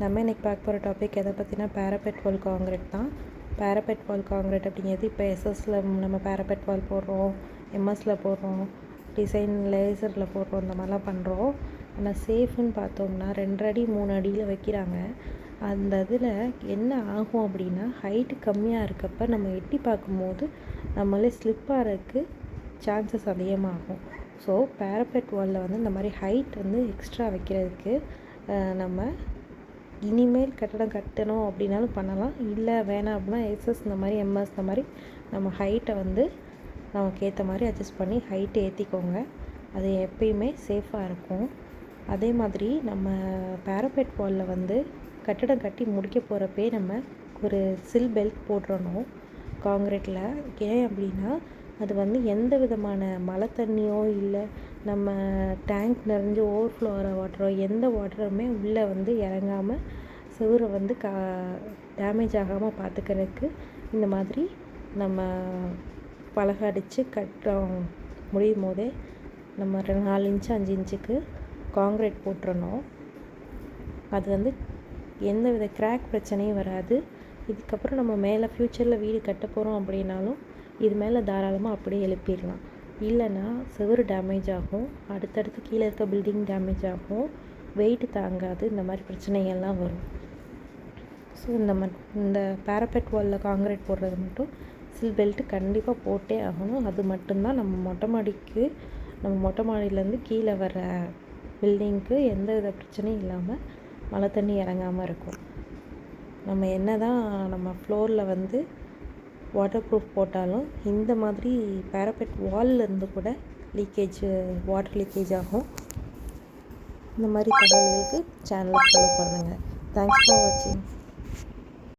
நம்ம இன்றைக்கி பார்க்க போகிற டாபிக் எதை பற்றினா பேரபெட் வால் காங்கிரீட் தான். பேரபெட் வால் காங்கிரீட் அப்படிங்கிறது இப்போ எஸ்எஸ்சில் நம்ம பேரபெட் வால் போடுறோம், எம்எஸ்சில் போடுறோம், டிசைன் லேசரில் போடுறோம், இந்த மாதிரிலாம் பண்ணுறோம். ஆனால் சேஃப்னு பார்த்தோம்னா 2 அடி 3 அடியில் வைக்கிறாங்க. அந்த இதில் என்ன ஆகும் அப்படின்னா ஹைட்டு கம்மியாக இருக்கப்போ நம்ம எட்டி பார்க்கும்போது நம்மளே ஸ்லிப் ஆகிறதுக்கு சான்சஸ் அதிகமாகும். ஸோ பேரபெட் வாலில் வந்து இந்த மாதிரி ஹைட் வந்து எக்ஸ்ட்ரா வைக்கிறதுக்கு நம்ம இனிமேல் கட்டடம் கட்டணும் அப்படின்னாலும் பண்ணலாம். இல்லை வேணாம் அப்படின்னா எஸ்எஸ் இந்த மாதிரி எம்எஸ் இந்த மாதிரி நம்ம ஹைட்டை வந்து நமக்கு ஏற்ற மாதிரி அட்ஜஸ்ட் பண்ணி ஹைட்டை ஏற்றிக்கோங்க. அது எப்பயுமே சேஃபாக இருக்கும். அதே மாதிரி நம்ம பேரபெட் வாலில் வந்து கட்டடம் கட்டி முடிக்க போகிறப்பே நம்ம ஒரு சில் பெல்ட் போட்டுறணும் காங்கிரீட்டில். ஏன் அப்படின்னா அது வந்து எந்த விதமான மழை தண்ணியோ இல்லை நம்ம டேங்க் நிறைஞ்சு ஓவர்ஃப்ளோ ஆகிற வாட்டரோ எந்த வாட்டருமே உள்ளே வந்து இறங்காமல் சுவரை வந்து டேமேஜ் ஆகாமல் பார்த்துக்கிறதுக்கு இந்த மாதிரி நம்ம பலகை அடித்து கட்டுறோம் முடியும் போதே நம்ம 4 இன்ச்சு 5 இன்ச்சுக்கு காங்கிரீட் போட்டுறணும். அது வந்து எந்த வித கிராக் பிரச்சனையும் வராது. இதுக்கப்புறம் நம்ம மேலே ஃப்யூச்சரில் வீடு கட்ட போகிறோம் அப்படின்னாலும் இது மேலே தாராளமாக அப்படியே எழுப்பிடலாம். இல்லைன்னா செவுரு டேமேஜ் ஆகும், அடுத்தடுத்து கீழே இருக்க பில்டிங் டேமேஜ் ஆகும், வெயிட் தாங்காது, இந்த மாதிரி பிரச்சனைகள்லாம் வரும். ஸோ இந்த பேரபெட் வாலில் காங்கிரீட் போடுறது மட்டும் சில் பெல்ட்டு கண்டிப்பாக போட்டே ஆகணும். அது மட்டும்தான் நம்ம மொட்டை மாடியிலேருந்து கீழே வர பில்டிங்க்கு எந்த வித பிரச்சனையும் இல்லாமல் மழை தண்ணி இறங்காமல் இருக்கும். நம்ம என்ன தான் நம்ம ஃப்ளோரில் வந்து வாட்டர் ப்ரூஃப் போட்டாலும் இந்த மாதிரி பேரபெட் வாலில் இருந்து கூட வாட்டர் லீக்கேஜ் ஆகும். இந்த மாதிரி தகவல்களுக்கு சேனலை ஃபாலோ பண்ணுங்கள். தேங்க்ஸ் ஃபார் வாட்சிங்.